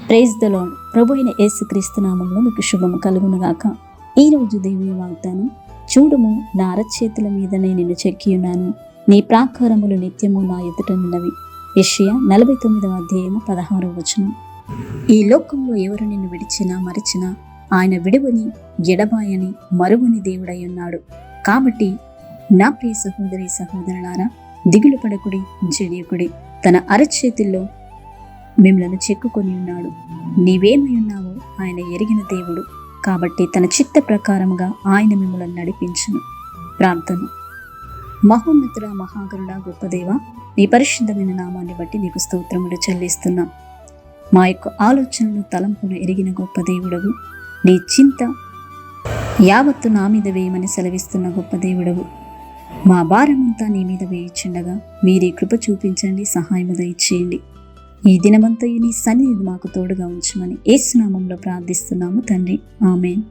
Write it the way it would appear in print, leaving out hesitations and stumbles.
Praise the lord. ప్రభు అయిన యేసుక్రీస్తు నామములో మీకు శుభము కలుగునుగాక. ఈరోజు దేవుని వాగ్దానం, చూడుము, నా అరచేతుల మీదనే నిన్ను చెక్కియున్నాను, నీ ప్రాకారములు నిత్యము నా ఎదుట నిన్నవి. యెషయా 49వ అధ్యాయము 16వ వచనం. ఈ లోకంలో ఎవరు నిన్ను విడిచినా మరిచినా ఆయన విడువని, ఎడబాయని, మరువని దేవుడై ఉన్నాడు. కాబట్టి నా ప్రియ సహోదరి సహోదరులారా, దిగులు పడకుడి, జడియకుడి. తన అరచేతుల్లో మిమ్మలను చెక్కుకొని ఉన్నాడు. నీవేమై ఉన్నావో ఆయన ఎరిగిన దేవుడు. కాబట్టి తన చిత్త ప్రకారముగా ఆయన మిమ్మల్ని నడిపించును. ప్రార్థన. మహోన్నతుడ, మహాగరుడ, గొప్ప దేవ, నీ పరిశుద్ధమైన నామాన్ని బట్టి నీకు స్తోత్రములు చెల్లిస్తున్నాం. మా యొక్క ఆలోచనలు, తలంపును ఎరిగిన గొప్ప దేవుడవు. నీ చింత యావత్తు నా మీద వేయమని సెలవిస్తున్న గొప్ప దేవుడవు. మా భారమంతా నీ మీద వేయించుండగా మీరే కృప చూపించండి, సహాయము దయచేయండి. ఈ దినమంతయు నీ సన్నిధి మాకు తోడుగా ఉంచమని యేసు నామములో ప్రార్థిస్తున్నాము తండ్రి. ఆమేన్.